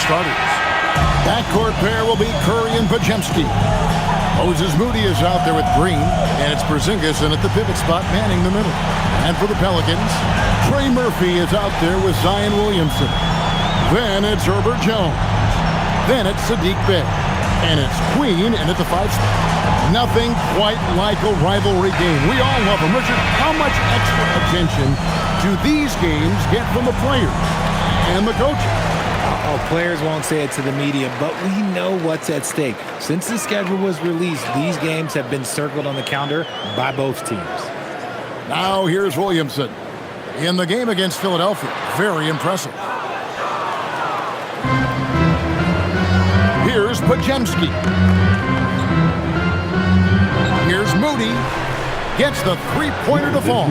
starters. Backcourt pair will be Curry and Podziemski. Moses Moody is out there with Green, and it's Porzingis in at the pivot spot, manning the middle. And for the Pelicans, Trey Murphy is out there with Zion Williamson. Then it's Herbert Jones. Then it's Sadiq Bey. And it's Queen in at the 5 spot. Nothing quite like a rivalry game. We all love them. Richard, how much extra attention do these games get from the players and the coaches? Oh, players won't say it to the media, but we know what's at stake. Since the schedule was released, these games have been circled on the calendar by both teams. Now here's Williamson. In the game against Philadelphia, very impressive. Here's Podziemski. Here's Moody. Gets the three-pointer to fall.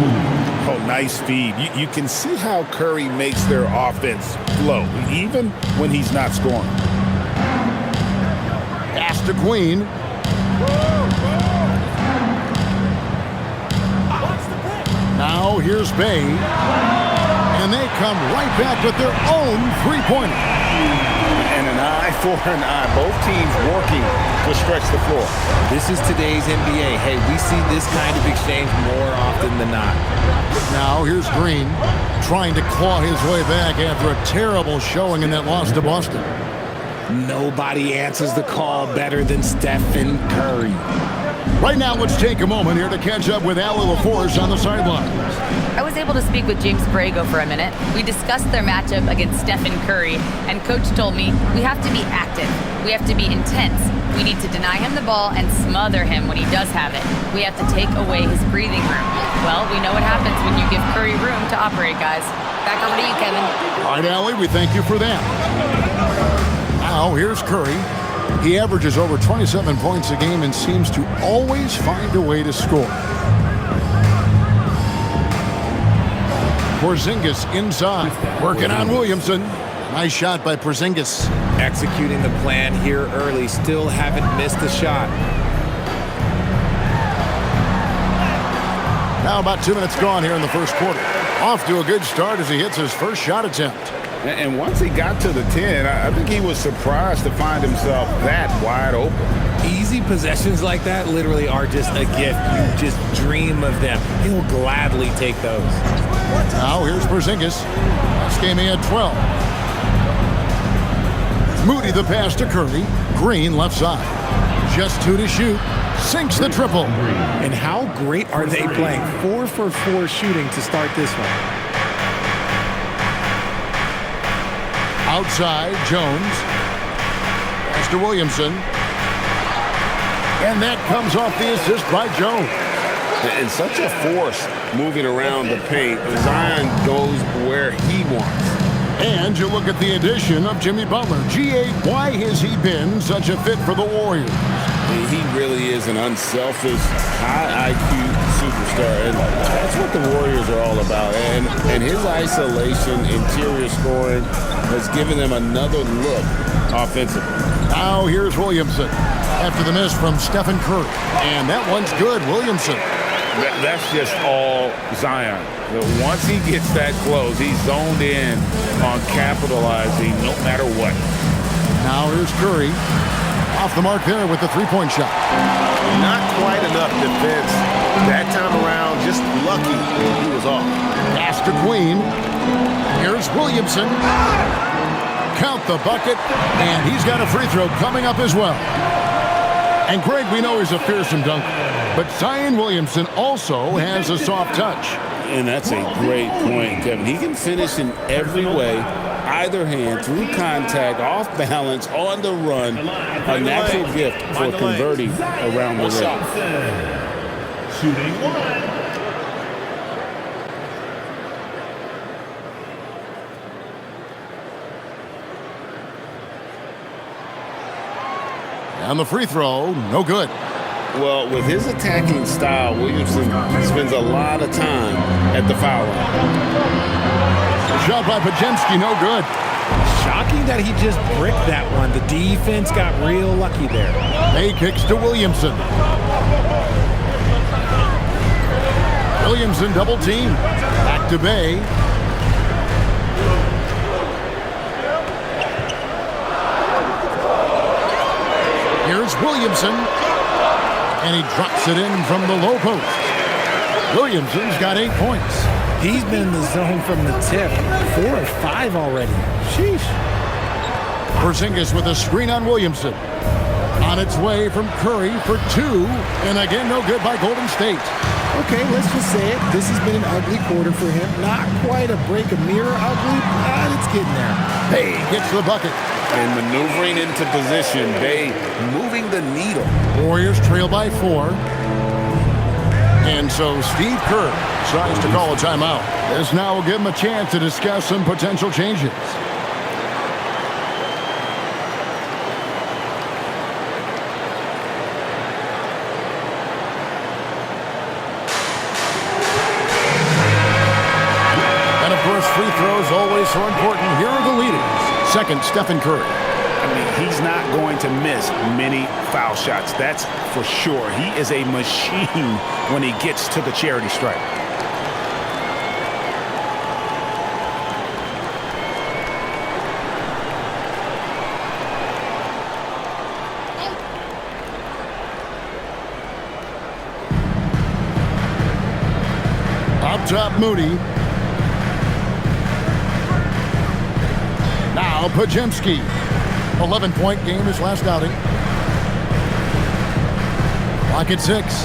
Oh, nice feed. You can see how Curry makes their offense flow, even when he's not scoring. Pass to Queen. Now here's Bey. And they come right back with their own three-pointer. And an eye for an eye. Both teams working to stretch the floor. This is today's NBA. Hey, we see this kind of exchange more often than not. Now here's Green trying to claw his way back after a terrible showing in that loss to Boston. Nobody answers the call better than Stephen Curry. Right now, let's take a moment here to catch up with Allie LaForce on the sideline. I was able to speak with James Borrego for a minute. We discussed their matchup against Stephen Curry, and Coach told me we have to be active. We have to be intense. We need to deny him the ball and smother him when he does have it. We have to take away his breathing room. Well, we know what happens when you give Curry room to operate, guys. Back over to you, Kevin. All right, Allie, we thank you for that. Now, here's Curry. He averages over 27 points a game and seems to always find a way to score. Porzingis inside, working on Williamson. Nice shot by Porzingis. Executing the plan here early, still haven't missed a shot. Now about 2 minutes gone here in the first quarter. Off to a good start as he hits his first shot attempt. And once he got to the 10, I think he was surprised to find himself that wide open. Easy possessions like that literally are just a gift. You just dream of them. He'll gladly take those. Now here's Porzingis. Last game he had 12. Moody the pass to Curry. Green left side. Just 2 to shoot. Sinks the triple. And how great are they playing? 4 for 4 shooting to start this one. Outside, Jones. Pass to Williamson. And that comes off the assist by Jones. And such a force moving around the paint. Zion goes where he wants. And you look at the addition of Jimmy Butler. G.A., why has he been such a fit for the Warriors? He really is an unselfish, high IQ superstar, and that's what the Warriors are all about. And his isolation, interior scoring has given them another look offensively. Now here's Williamson after the miss from Stephen Curry. And that one's good, Williamson. That's just all Zion. Once he gets that close, he's zoned in on capitalizing no matter what. Now here's Curry. Off the mark there with the three-point shot. Not quite enough defense that time around. Just lucky he was off. Pass to Queen. Here's Williamson. Count the bucket. And he's got a free throw coming up as well. And Greg, we know he's a fearsome dunker. But Zion Williamson also has a soft touch. And that's a great point, Kevin. He can finish in every way. Either hand, through contact, off balance, on the run, a natural gift for converting around the rim. Shooting 1. And the free throw, no good. Well, with his attacking style, Williamson spends a lot of time at the foul line. Shot by Podziemski, no good. Shocking that he just bricked that one. The defense got real lucky there. Bey kicks to Williamson. Williamson double team. Back to Bey. Williamson. And he drops it in from the low post. Williamson's got 8 points. He's been in the zone from the tip. 4 or 5 already. Sheesh. Porzingis with a screen on Williamson. On its way from Curry for 2. And again, no good by Golden State. Okay, let's just say it. This has been an ugly quarter for him. Not quite a break a mirror ugly, but it's getting there. Bay gets the bucket. And maneuvering into position, Bay moving the needle. Warriors trail by 4. And so Steve Kerr decides to call a timeout. This now will give him a chance to discuss some potential changes. And of course, free throws always so important. Here are the leaders. Second, Stephen Curry. I mean, he's not going to miss many foul shots. That's for sure. He is a machine when he gets to the charity stripe. Up top, Moody. Now Pajemski. 11-point game his last outing. Clock at 6.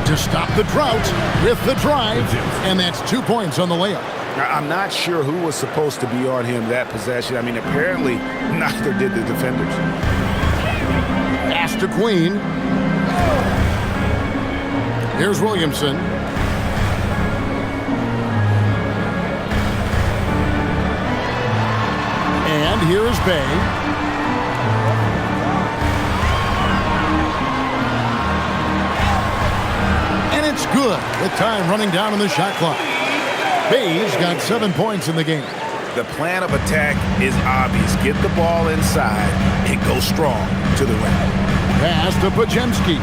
To stop the drought with the drive. And that's 2 points on the layup. I'm not sure who was supposed to be on him that possession. I mean, apparently neither did the defenders. Pass to Queen. Here's Williamson. And here is Bay. And it's good with time running down on the shot clock. Bay's got 7 points in the game. The plan of attack is obvious. Get the ball inside and go strong to the rim. Pass to Pajemski.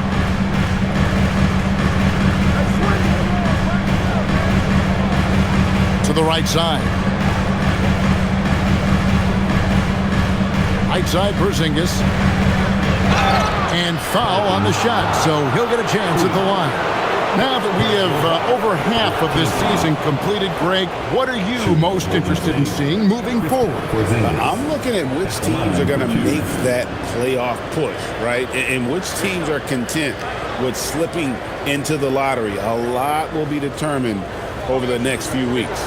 To the right side. Right side, Porzingis. And foul on the shot, so he'll get a chance at the line. Now that we have over half of this season completed, Greg, what are you most interested in seeing moving forward? I'm looking at which teams are going to make that playoff push, right? And which teams are content with slipping into the lottery. A lot will be determined over the next few weeks.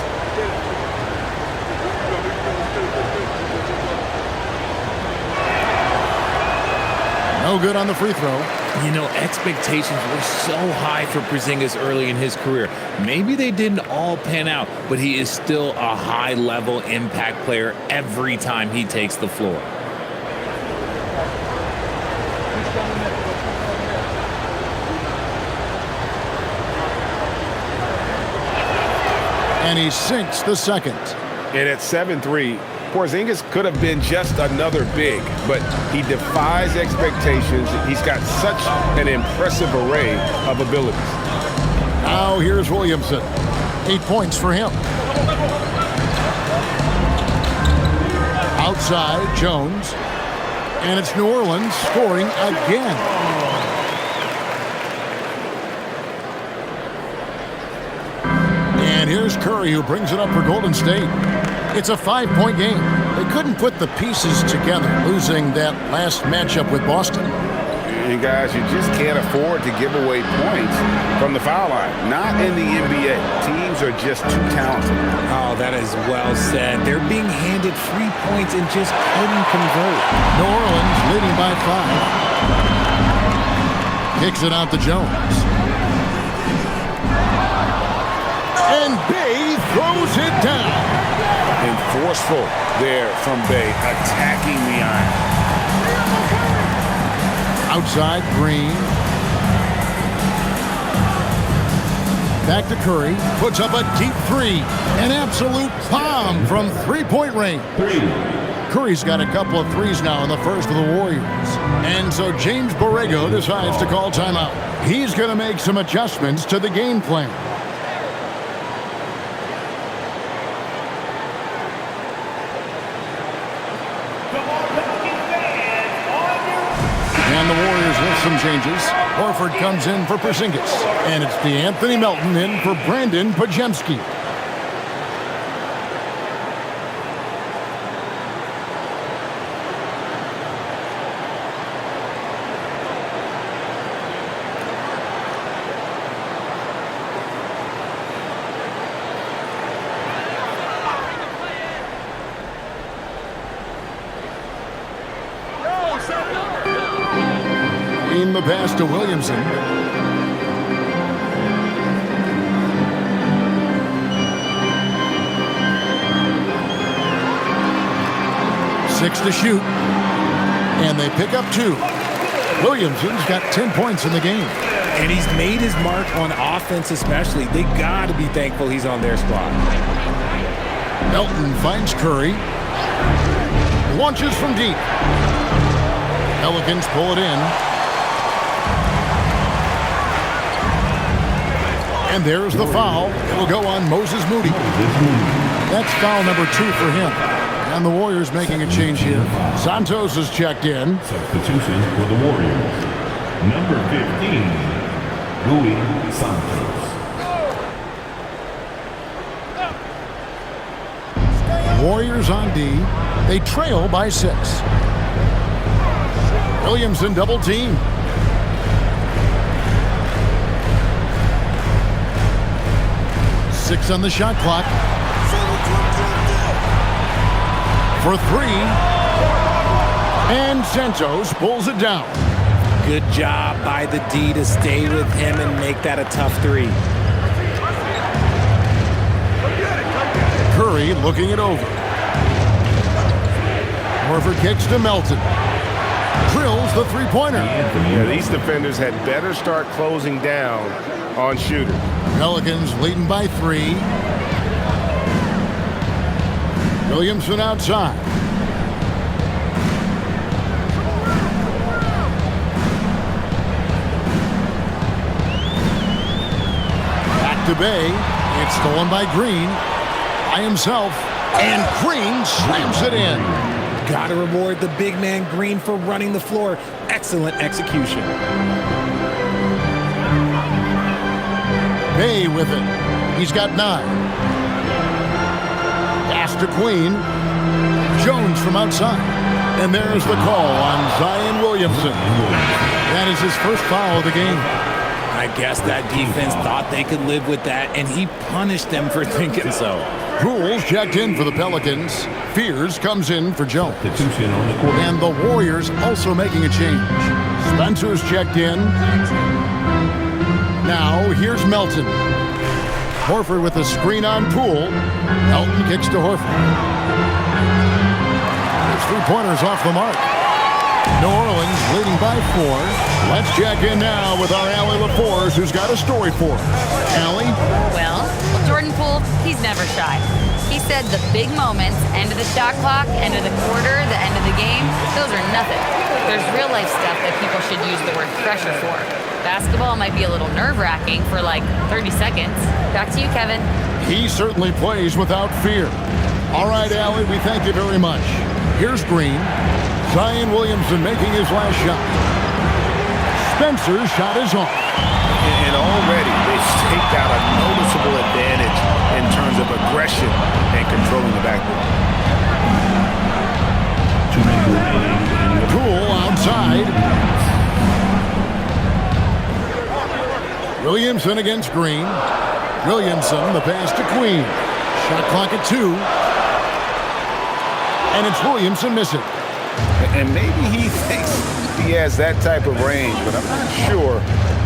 No good on the free throw. You know, expectations were so high for Porzingis early in his career. Maybe they didn't all pan out, but he is still a high-level impact player every time he takes the floor. And he sinks the second. And at 7-3, Porzingis could have been just another big, but he defies expectations. He's got such an impressive array of abilities. Now here's Williamson. 8 points for him. Outside, Jones. And it's New Orleans scoring again. And here's Curry, who brings it up for Golden State. It's a 5-point game. They couldn't put the pieces together, losing that last matchup with Boston. And guys, you just can't afford to give away points from the foul line. Not in the NBA. Teams are just too talented. Oh, that is well said. They're being handed free points and just couldn't convert. New Orleans leading by 5. Kicks it out to Jones. And Bay throws it down. And forceful there from Bay, attacking the iron. Outside, Green. Back to Curry. Puts up a deep three. An absolute bomb from three-point range. Curry's got a couple of threes now in the first of the Warriors. And so James Borrego decides to call timeout. He's going to make some adjustments to the game plan. And the Warriors with some changes. Horford comes in for Porzingis. And it's DeAnthony Melton in for Brandon Pajemski. The pass to Williamson. Six to shoot. And they pick up 2. Williamson's got 10 points in the game. And he's made his mark on offense especially. They got to be thankful he's on their squad. Melton finds Curry. Launches from deep. Pelicans pull it in. And there's the foul. It'll go on Moses Moody. That's foul number 2 for him. And the Warriors making a change here. Santos is checked in. Substitution for the Warriors. Number 15, Louis Santos. Warriors on D. They trail by 6. Williamson double team. Six on the shot clock. For 3. And Santos pulls it down. Good job by the D to stay with him and make that a tough 3. Curry looking it over. Horford kicks to Melton. Drills the three-pointer. Yeah, these defenders had better start closing down on shooters. Pelicans leading by 3. Williamson outside. Back to Bay. It's stolen by Green. By himself. And Green slams it in. Got to reward the big man Green for running the floor. Excellent execution. Bay with it. He's got 9. Pass to Queen. Jones from outside. And there's the call on Zion Williamson. That is his first foul of the game. I guess that defense thought they could live with that, and he punished them for thinking so. Rules checked in for the Pelicans. Fears comes in for Jones. Substitution on the court. And the Warriors also making a change. Spencer's checked in. Now here's Melton. Horford with a screen on Poole. Melton kicks to Horford. His three-pointer's off the mark. New Orleans leading by 4. Let's check in now with our Allie LaForce, who's got a story for us. Allie? Well, Jordan Poole, he's never shy. He said the big moments, end of the shot clock, end of the quarter, the end of the game, those are nothing. There's real life stuff that people should use the word pressure for. Basketball might be a little nerve-wracking for like 30 seconds. Back to you, Kevin. He certainly plays without fear. All right, Allie, we thank you very much. Here's Green. Zion Williamson making his last shot. Spencer's shot is off. And already they've staked out a noticeable advantage in terms of aggression and controlling the backboard. 2 minutes remaining. Poole outside. Williamson against Green. Williamson, the pass to Queen. Shot clock at 2. And it's Williamson missing. And maybe he thinks he has that type of range, but I'm not sure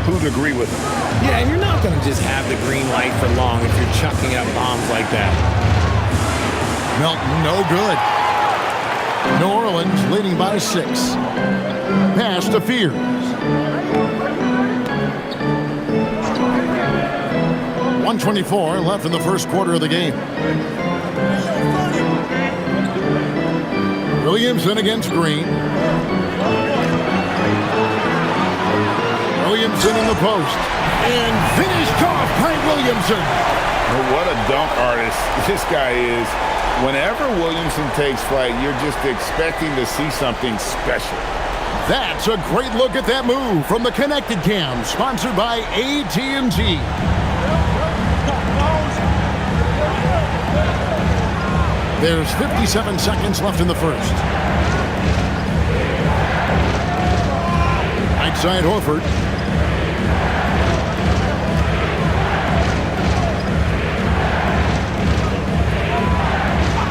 who'd agree with him. Yeah, and you're not going to just have the green light for long if you're chucking up bombs like that. Melton, no good. New Orleans leading by 6. Pass to Fears. .124 left in the first quarter of the game. Williamson against Green. Williamson in the post. And finished off by Williamson. Well, what a dunk artist this guy is. Whenever Williamson takes flight, you're just expecting to see something special. That's a great look at that move from the Connected Cam, sponsored by AT&T. There's 57 seconds left in the first. Right side, Horford.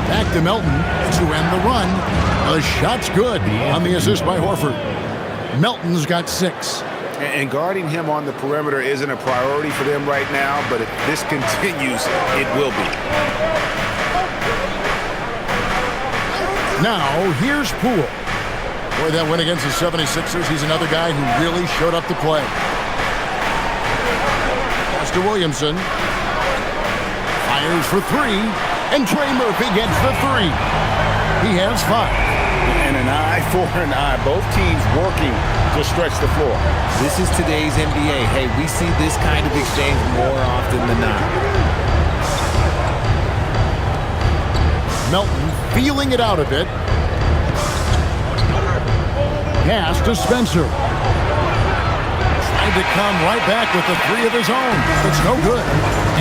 Back to Melton to end the run. The shot's good on the assist by Horford. Melton's got 6. And guarding him on the perimeter isn't a priority for them right now, but if this continues, it will be. Now, here's Poole. Boy, that win against the 76ers, he's another guy who really showed up to play. Pass to Williamson. Fires for 3, and Trey Murphy gets the 3. He has 5. And an eye for an eye. Both teams working to stretch the floor. This is today's NBA. Hey, we see this kind of exchange more often than not. Melton feeling it out a bit. Pass to Spencer. Trying to come right back with the 3 of his own. It's no good.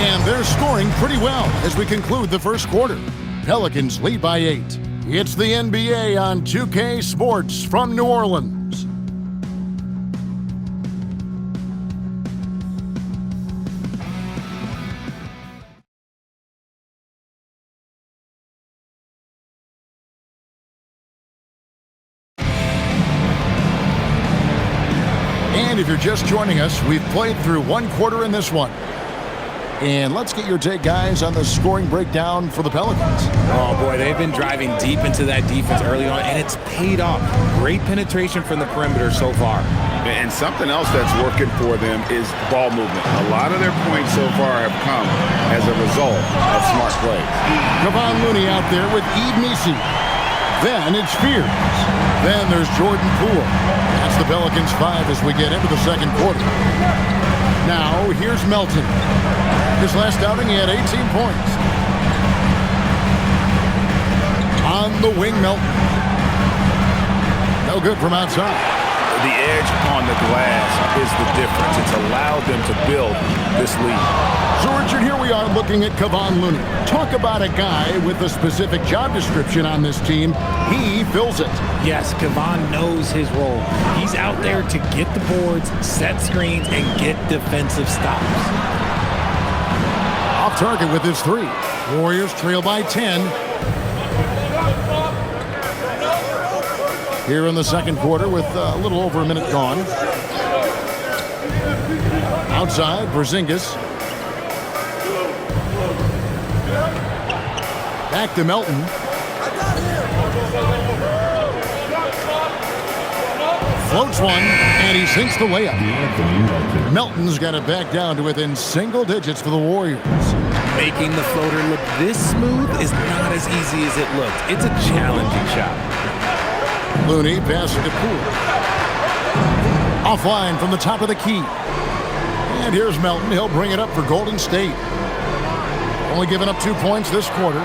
And they're scoring pretty well as we conclude the first quarter. Pelicans lead by 8. It's the NBA on 2K Sports from New Orleans. And if you're just joining us, we've played through one quarter in this one. And let's get your take, guys, on the scoring breakdown for the Pelicans. Oh, boy, they've been driving deep into that defense early on, and it's paid off. Great penetration from the perimeter so far. And something else that's working for them is ball movement. A lot of their points so far have come as a result of smart plays. Kevon Looney out there with Eve Misi. Then it's Spears. Then there's Jordan Poole. That's the Pelicans 5 as we get into the second quarter. Now, here's Melton. His last outing, he had 18 points. On the wing, Melton. No good from outside. The edge on the glass is the difference. It's allowed them to build this lead. So, Richard, here we are looking at Kevon Looney. Talk about a guy with a specific job description on this team. He fills it. Yes, Kevon knows his role. He's out there to get the boards, set screens, and get defensive stops. Off target with his 3. Warriors trail by 10. Here in the second quarter with a little over a minute gone. Outside, Porzingis. Back to Melton. Floats one, and he sinks the layup. Melton's got it back down to within single digits for the Warriors. Making the floater look this smooth is not as easy as it looks. It's a challenging shot. Looney passes to Poole. Offline from the top of the key. And here's Melton. He'll bring it up for Golden State. Only giving up 2 points this quarter.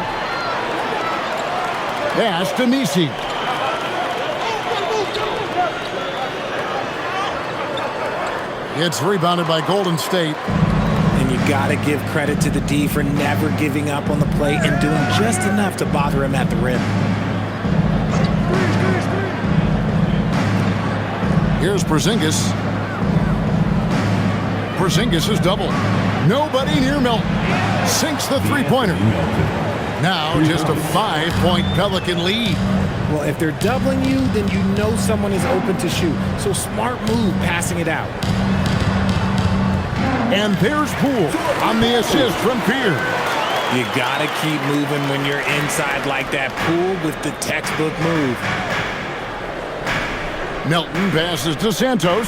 Pass to Misi. It's rebounded by Golden State. And you got to give credit to the D for never giving up on the play and doing just enough to bother him at the rim. Here's Porzingis. Porzingis is double. Nobody near Melton. Sinks the three-pointer. Now just a 5-point Pelican lead. Well, if they're doubling you, then you know someone is open to shoot. So smart move passing it out. And there's Poole on the assist from Pierce. You got to keep moving when you're inside like that. Poole with the textbook move. Melton passes to Santos.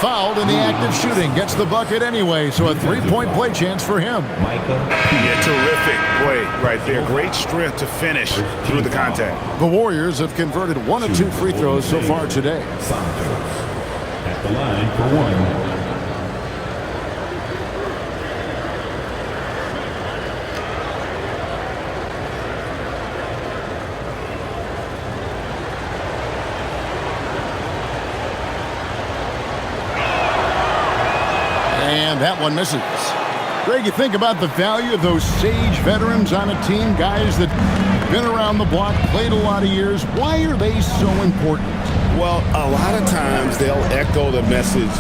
Fouled in the act of shooting. Gets the bucket anyway, so a 3-point play chance for him. Yeah, terrific play right there. Great strength to finish through the contact. The Warriors have converted 1 of 2 free throws so far today. At the line for 1. that one misses. Greg, you think about the value of those sage veterans on a team, guys that been around the block, played a lot of years. Why are they so important? Well, a lot of times they'll echo the message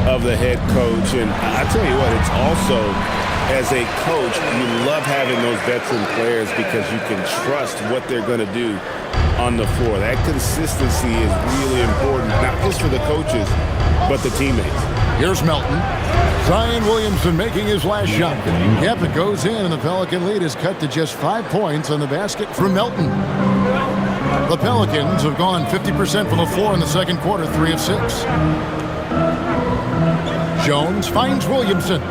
of the head coach. And I tell you what, it's also, as a coach, you love having those veteran players because you can trust what they're going to do on the floor. That consistency is really important, not just for the coaches, but the teammates. Here's Melton. Zion Williamson making his last shot. Yep, it goes in, and the Pelican lead is cut to just 5 points on the basket from Melton. The Pelicans have gone 50% from the floor in the second quarter, 3 of 6. Jones finds Williamson.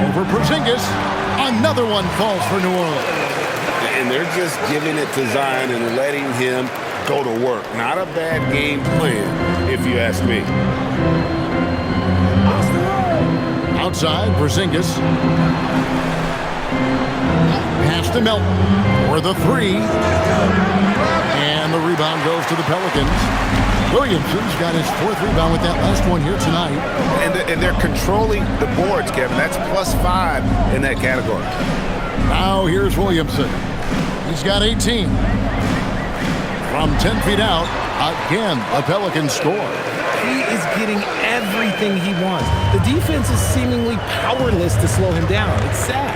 Over Porzingis. Another one falls for New Orleans. And they're just giving it to Zion and letting him go to work. Not a bad game plan, if you ask me. Outside, Porzingis. Pass to Melton for the 3. And the rebound goes to the Pelicans. Williamson's got his 4th rebound with that last one here tonight. And they're controlling the boards, Kevin. That's +5 in that category. Now here's Williamson. He's got 18. From 10 feet out, again, the Pelicans score. He is getting everything he wants. The defense is seemingly powerless to slow him down. It's sad.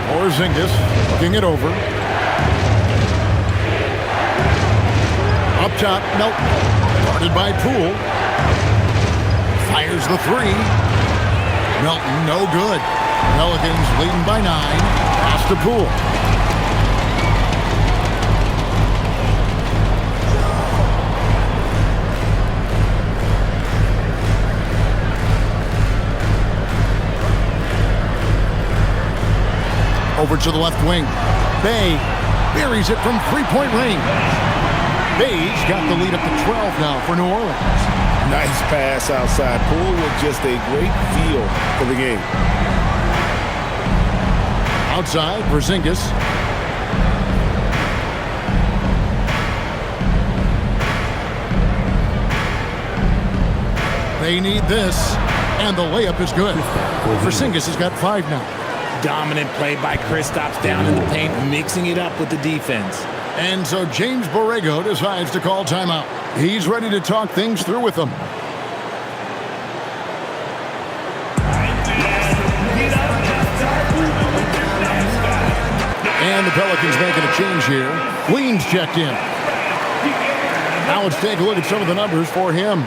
Porzingis looking it over. Up top, Melton. Guarded by Poole. Fires the 3. Melton, no good. Pelicans leading by 9. Pass to Poole. Over to the left wing. Bay buries it from 3-point range. Bay's got the lead up to 12 now for New Orleans. Nice pass outside. Poole with just a great feel for the game. Outside, Porzingis. They need this, and the layup is good. Porzingis has got 5 now. Dominant play by Kristaps down in the paint, mixing it up with the defense. And so James Borrego decides to call timeout. He's ready to talk things through with them. And the Pelicans making a change here. Leans checked in. Now let's take a look at some of the numbers for him.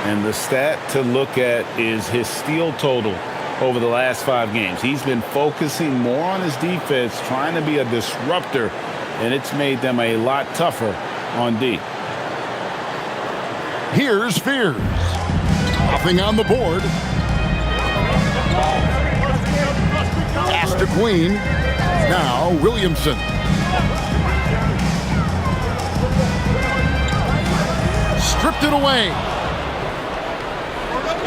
And the stat to look at is his steal total over the last 5 games. He's been focusing more on his defense, trying to be a disruptor, and it's made them a lot tougher on D. Here's Spears. Nothing on the board. Pass to Queen. Now Williamson. Stripped it away.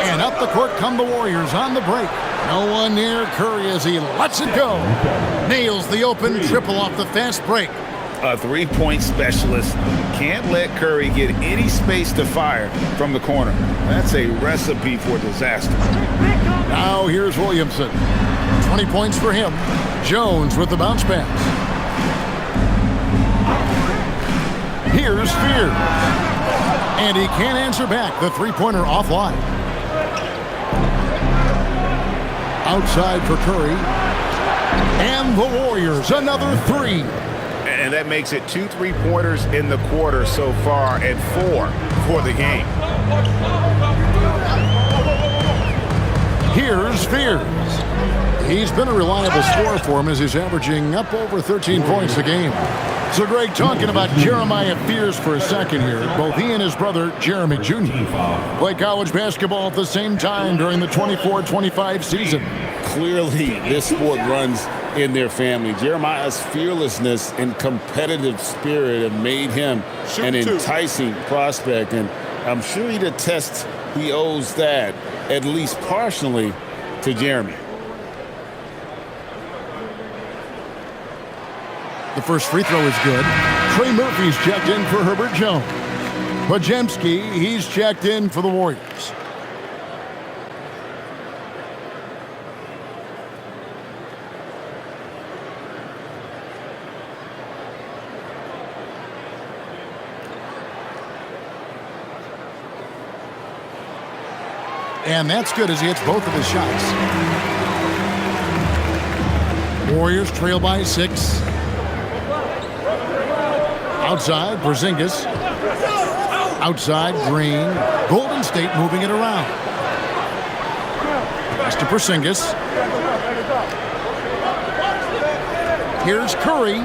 And up the court come the Warriors on the break. No one near Curry as he lets it go. Nails the open triple off the fast break. A 3-point specialist can't let Curry get any space to fire from the corner. That's a recipe for disaster. Now here's Williamson. 20 points for him. Jones with the bounce pass. Here's Spears. And he can't answer back. The 3-pointer offline. Outside for Curry. And the Warriors, another 3. And that makes it 2 3-pointers in the quarter so far and 4 for the game. Here's Spears. He's been a reliable scorer for him as he's averaging up over 13 points a game. So, Greg, talking about Jeremiah Fears for a second here. Both he and his brother, Jeremy Jr., play college basketball at the same time during the 24-25 season. Clearly, this sport runs in their family. Jeremiah's fearlessness and competitive spirit have made him an enticing prospect, and I'm sure he'd attest he owes that, at least partially, to Jeremy. The first free throw is good. Trey Murphy's checked in for Herbert Jones. Podziemski, he's checked in for the Warriors. And that's good as he hits both of his shots. Warriors trail by 6. Outside, Porzingis. Outside, Green. Golden State moving it around. Pass to Porzingis. Here's Curry.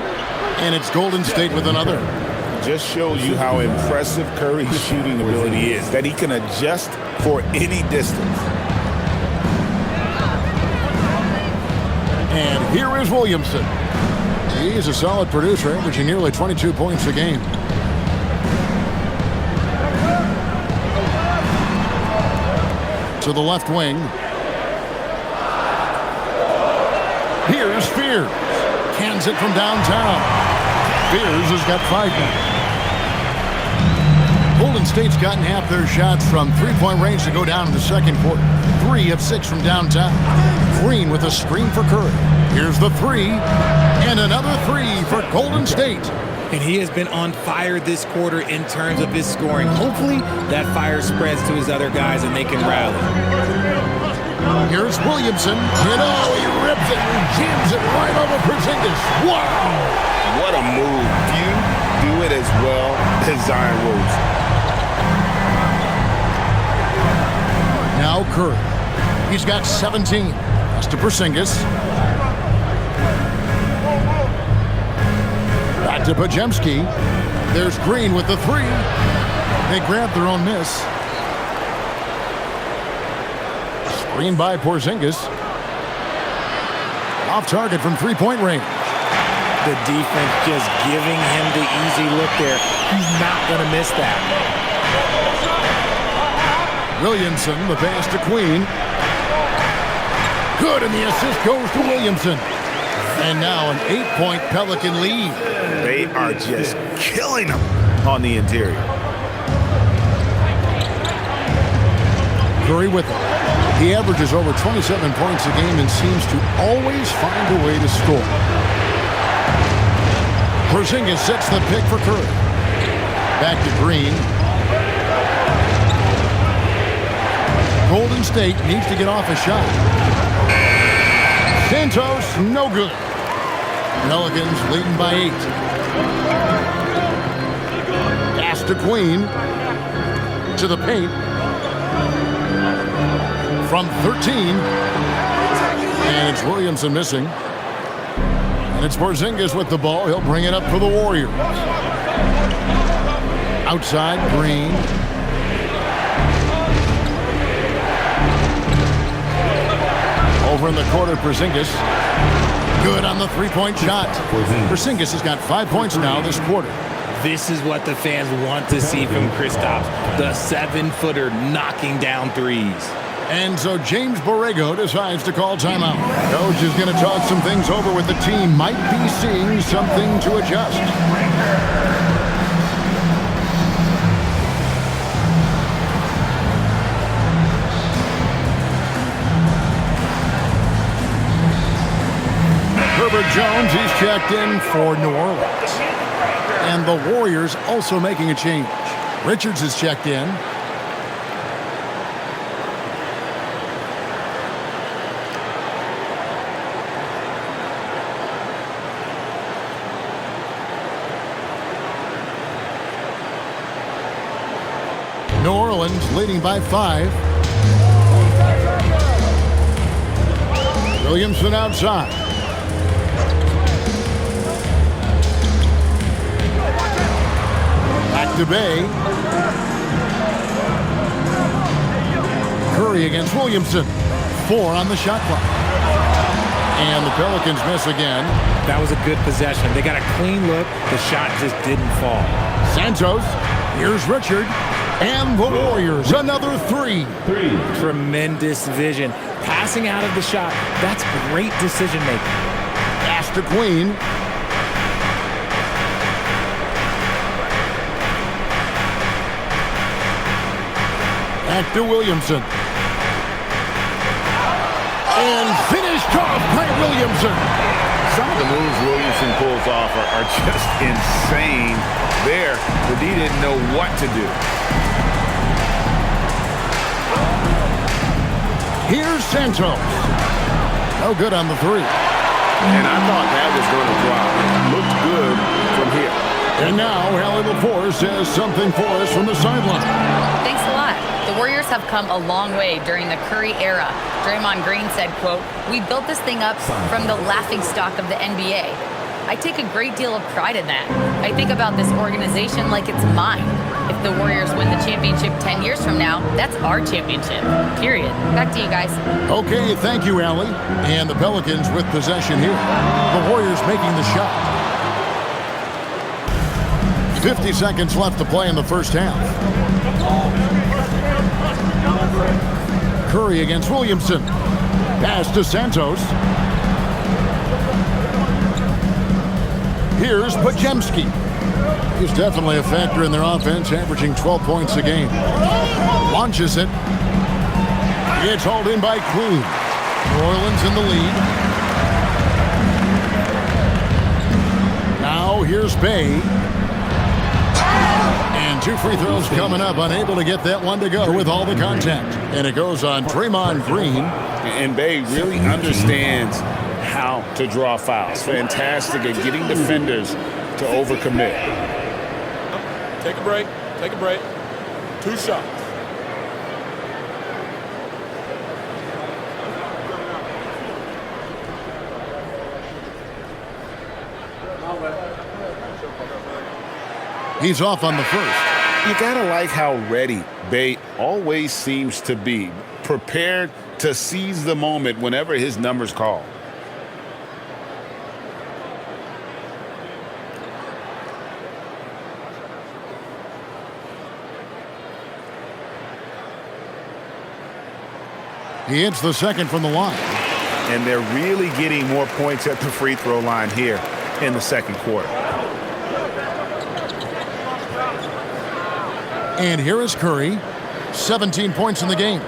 And it's Golden State with another. Just shows you how impressive Curry's shooting ability is, that he can adjust for any distance. And here is Williamson. He's a solid producer, averaging nearly 22 points a game. To the left wing. Here's Spears. Cans it from downtown. Spears has got 5 now. Golden State's gotten half their shots from three-point range to go down in the second quarter. 3 of 6 from downtown. Green with a screen for Curry. Here's the 3. And another 3 for Golden State. And he has been on fire this quarter in terms of his scoring. Hopefully that fire spreads to his other guys and they can rally. Here's Williamson. You know, he rips it and jams it right over Porzingis. Wow! What a move. Few do it as well as Zion Williamson. Now Curry. He's got 17. Pass to Porzingis. Back to Podziemski. There's Green with the 3. They grab their own miss. Screen by Porzingis. Off target from three-point range. The defense just giving him the easy look there. He's not going to miss that. Williamson, the pass to Queen. Good, and the assist goes to Williamson. And now an 8-point Pelican lead. They are just killing them on the interior. Curry with it. He averages over 27 points a game and seems to always find a way to score. Porzingis sets the pick for Curry. Back to Green. Golden State needs to get off a shot. Santos, no good. Pelicans leading by 8. Pass to Queen. To the paint. From 13. And it's Williamson missing. And it's Porzingis with the ball. He'll bring it up for the Warriors. Outside, Green. Over in the corner, Porzingis. Good on the three-point shot. Porzingis has got 5 points now this quarter. This is what the fans want to see from Kristaps. The 7-footer knocking down threes. And so James Borrego decides to call timeout. Coach is going to talk some things over with the team. Might be seeing something to adjust. Herbert Jones, he's checked in for New Orleans. And the Warriors also making a change. Richards is checked in. New Orleans leading by 5. Williamson outside. Back to Bay. Curry against Williamson. 4 on the shot clock. And the Pelicans miss again. That was a good possession. They got a clean look. The shot just didn't fall. Santos. Here's Richard. And the Warriors, another 3. Tremendous vision. Passing out of the shot. That's great decision making. Pass to Queen. Back to Williamson. And finished off by Williamson. Some of the moves Williamson pulls off are just insane there, but he didn't know what to do. Here's Santos. No good on the three. And I thought that was going to drop. Looked good from here. And now Allie LaForce has something for us from the sideline. Thanks a lot. The Warriors have come a long way during the Curry era. Draymond Green said, quote, "We built this thing up from the laughingstock of the NBA. I take a great deal of pride in that. I think about this organization like it's mine. If the Warriors win the championship 10 years from now, that's our championship, period." Back to you guys. Okay, thank you, Allie. And the Pelicans with possession here. The Warriors making the shot. 50 seconds left to play in the first half. Curry against Williamson. Pass to Santos. Here's Podziemski. He's definitely a factor in their offense, averaging 12 points a game. Launches it. It's hauled in by Queen. New Orleans in the lead. Now here's Bay. And two free throws coming up. Unable to get that one to go with all the contact. And it goes on Draymond Green. And Bay really understands how to draw fouls. Fantastic at getting defenders to overcommit. Take a break. Take a break. 2 shots. He's off on the first. You gotta like how ready Bay always seems to be, prepared to seize the moment whenever his number's called. He hits the second from the line. And they're really getting more points at the free throw line here in the second quarter. And here is Curry. 17 points in the game.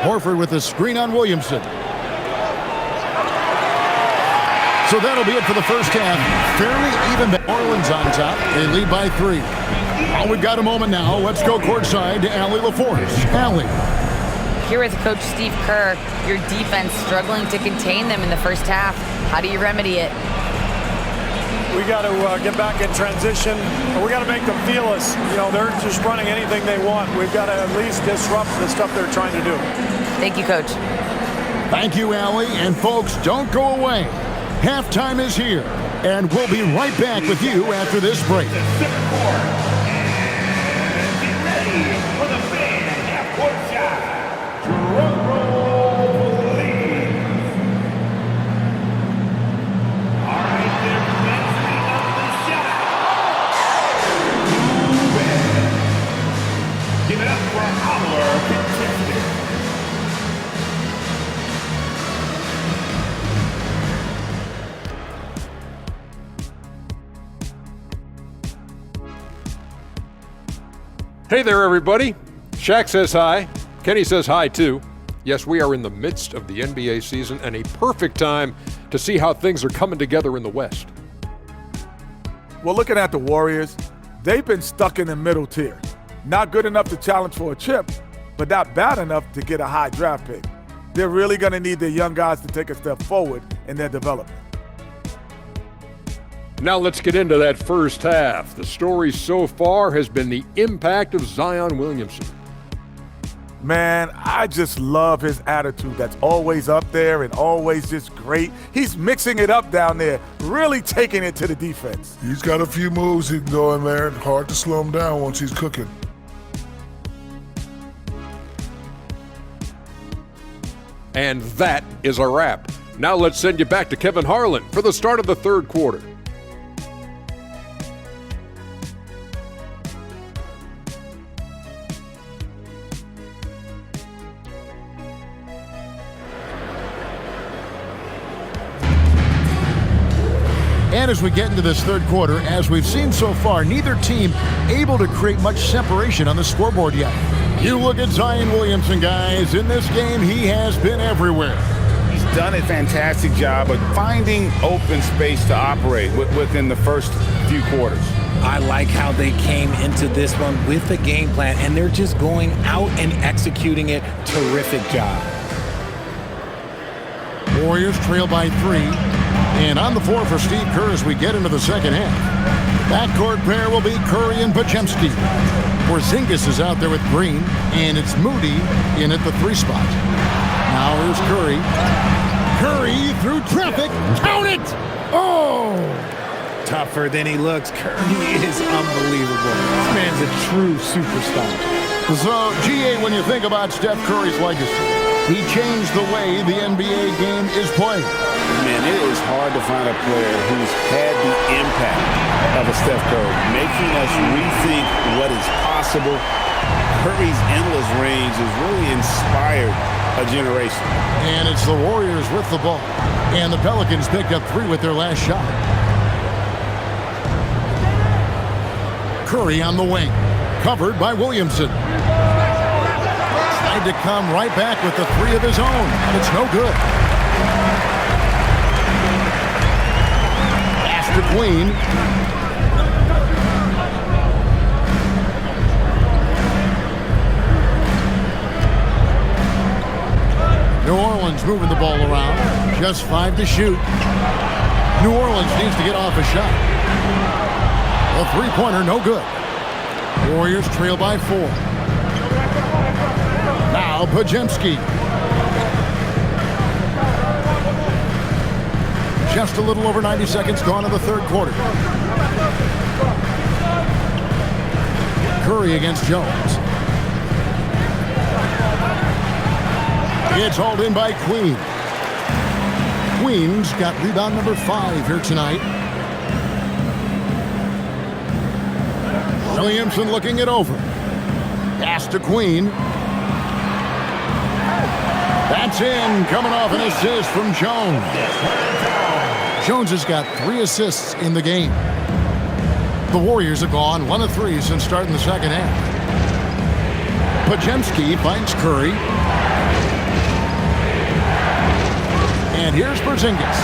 Horford with the screen on Williamson. So that'll be it for the first half. Fairly even. New Orleans on top. They lead by 3. Well, we've got a moment now. Let's go courtside to Allie LaForce. Allie. Here with Coach Steve Kerr, your defense struggling to contain them in the first half. How do you remedy it? We got to get back in transition. We got to make them feel us. You know, they're just running anything they want. We've got to at least disrupt the stuff they're trying to do. Thank you, Coach. Thank you, Allie. And folks, don't go away. Halftime is here, and we'll be right back with you after this break. Hey there, everybody. Shaq says hi. Kenny says hi, too. Yes, we are in the midst of the NBA season and a perfect time to see how things are coming together in the West. Well, looking at the Warriors, they've been stuck in the middle tier. Not good enough to challenge for a chip, but not bad enough to get a high draft pick. They're really going to need their young guys to take a step forward in their development. Now let's get into that first half. The story so far has been the impact of Zion Williamson. Man, I just love his attitude that's always up there and always just great. He's mixing it up down there, really taking it to the defense. He's got a few moves he can go in there. Hard to slow him down once he's cooking. And that is a wrap. Now let's send you back to Kevin Harlan for the start of the third quarter. And as we get into this third quarter, as we've seen so far, neither team able to create much separation on the scoreboard yet. You look at Zion Williamson, guys. In this game, he has been everywhere. He's done a fantastic job of finding open space to operate within the first few quarters. I like how they came into this one with a game plan, and they're just going out and executing it. Terrific job. Warriors trail by 3. And on the floor for Steve Kerr as we get into the second half. Backcourt pair will be Curry and Podziemski. Porzingis is out there with Green, and it's Moody in at the 3 spot. Now here's Curry. Curry through traffic. Count it! Oh! Tougher than he looks. Curry is unbelievable. This man's a true superstar. So, GA, when you think about Steph Curry's legacy, he changed the way the NBA game is played. Man, it is hard to find a player who's had the impact of a Steph Curry, making us rethink what is possible. Curry's endless range has really inspired a generation. And it's the Warriors with the ball. And the Pelicans picked up 3 with their last shot. Curry on the wing, covered by Williamson. Tried to come right back with the 3 of his own. It's no good. Pass to Queen. New Orleans moving the ball around. Just 5 to shoot. New Orleans needs to get off a shot. A 3-pointer, no good. Warriors trail by 4. Now Podziemski. Just a little over 90 seconds gone in the third quarter. Curry against Jones. It's hauled in by Queen. Queen's got rebound number 5 here tonight. Williamson looking it over. Pass to Queen. That's in. Coming off an assist from Jones. Jones has got 3 assists in the game. The Warriors have gone 1 of 3 since starting the second half. Podziemski finds Curry. And here's Porzingis.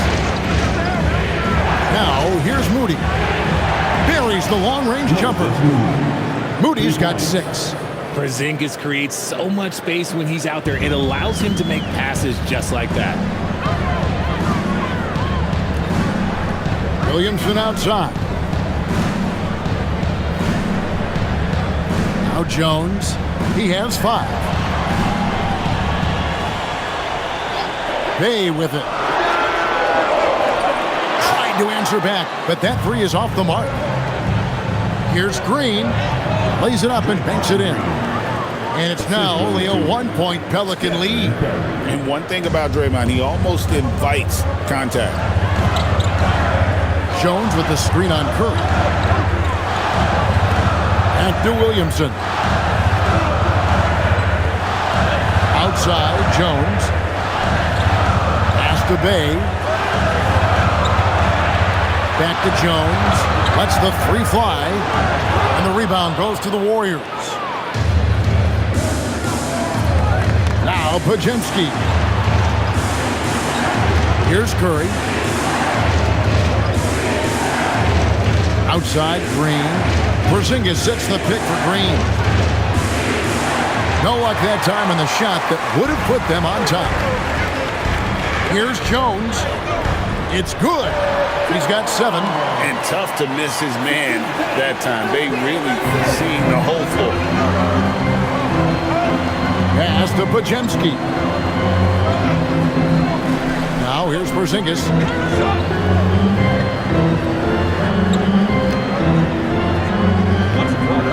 Now here's Moody. Buries the long-range jumper. Moody's got 6. Porzingis creates so much space when he's out there. It allows him to make passes just like that. Williamson outside. Now Jones. He has 5. Bay with it. Tried to answer back, but that 3 is off the mark. Here's Green. Lays it up and banks it in. And it's now only a 1-point Pelican lead. And one thing about Draymond, he almost invites contact. Jones with the screen on Curry. Back to Williamson. Outside, Jones. Pass to Bay. Back to Jones. Lets the 3 fly. And the rebound goes to the Warriors. Now Podziemski. Here's Curry. Outside, Green. Porzingis sets the pick for Green. No luck that time on the shot that would have put them on top. Here's Jones. It's good. He's got 7. And tough to miss his man that time. They really seen the whole floor. Pass to Podziemski. Now here's Porzingis.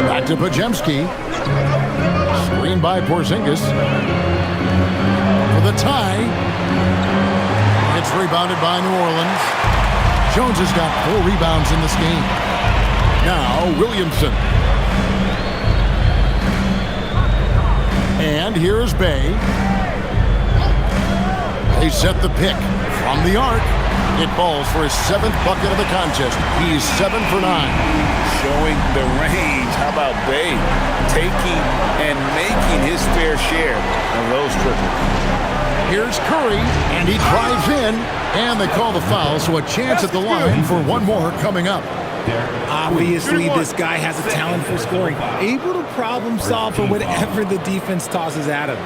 Back to Podziemski. Screen by Porzingis. For the tie. It's rebounded by New Orleans. Jones has got 4 rebounds in this game. Now Williamson. And here's Bay. They set the pick from the arc. It falls for his 7th bucket of the contest. He's 7 for 9. Showing the range. How about Bay taking and making his fair share of those triples? Here's Curry, and he drives in, and they call the foul, so a chance at the line for one more coming up. Obviously, this guy has a talent for scoring, able to problem solve for whatever the defense tosses at him.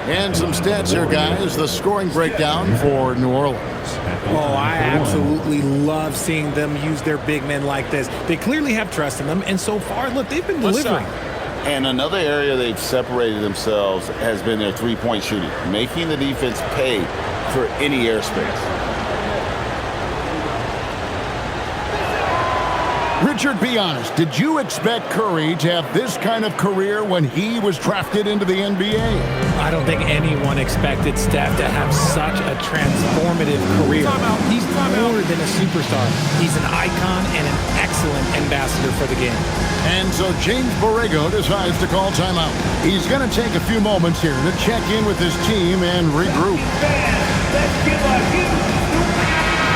And some stats here, guys. The scoring breakdown for New Orleans. Oh, I absolutely love seeing them use their big men like this. They clearly have trust in them, and so far, look, they've been delivering. And another area they've separated themselves has been their three-point shooting, making the defense pay for any airspace. Richard, be honest. Did you expect Curry to have this kind of career when he was drafted into the NBA? I don't think anyone expected Steph to have such a transformative career. He's more than a superstar. He's an icon and an excellent ambassador for the game. And so James Borrego decides to call timeout. He's going to take a few moments here to check in with his team and regroup.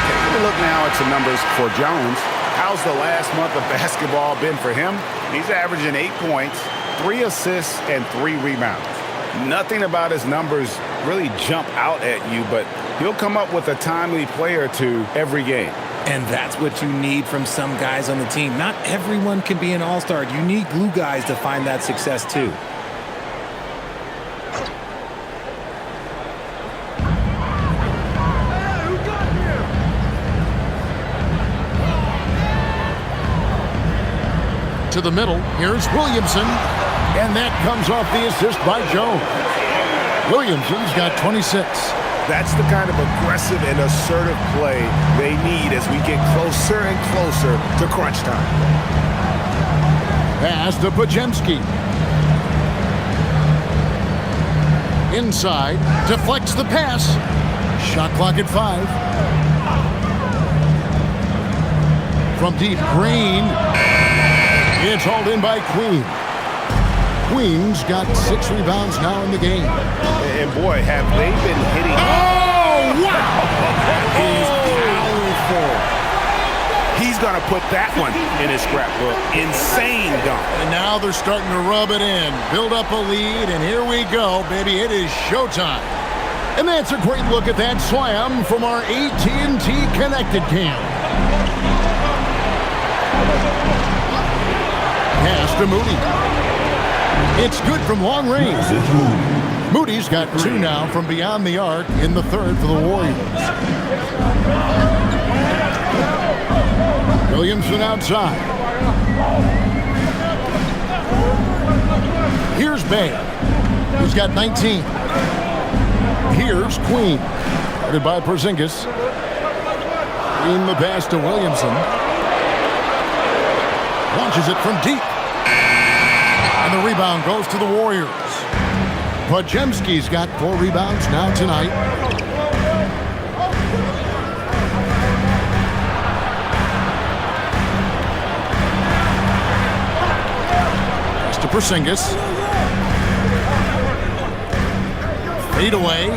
Taking a look now at some numbers for Jones. How's the last month of basketball been for him? He's averaging 8 points, 3 assists, and 3 rebounds. Nothing about his numbers really jump out at you, but he'll come up with a timely play or two every game. And that's what you need from some guys on the team. Not everyone can be an all-star. You need glue guys to find that success too. To the middle, here's Williamson, and that comes off the assist by Jones. Williamson's got 26. That's the kind of aggressive and assertive play they need as we get closer and closer to crunch time. Pass to Pajemski. Inside, deflects the pass. Shot clock at 5. From deep, Green. It's hauled in by Queen. Queen's got 6 rebounds now in the game. And boy, have they been hitting. Oh, wow! He's powerful. He's going to put that one in his scrapbook. Insane dunk. And now they're starting to rub it in. Build up a lead, and here we go, baby. It is showtime. And that's a great look at that slam from our AT&T Connected cam. Pass to Moody. It's good from long range. Moody's got 2 now from beyond the arc in the 3rd for the Warriors. Williamson outside. Here's Bay, who's got 19. Here's Queen, guarded by Porzingis. Queen the pass to Williamson. Launches it from deep. And the rebound goes to the Warriors. Pajemski's got 4 rebounds now tonight. Pass to Porzingis. Fade away.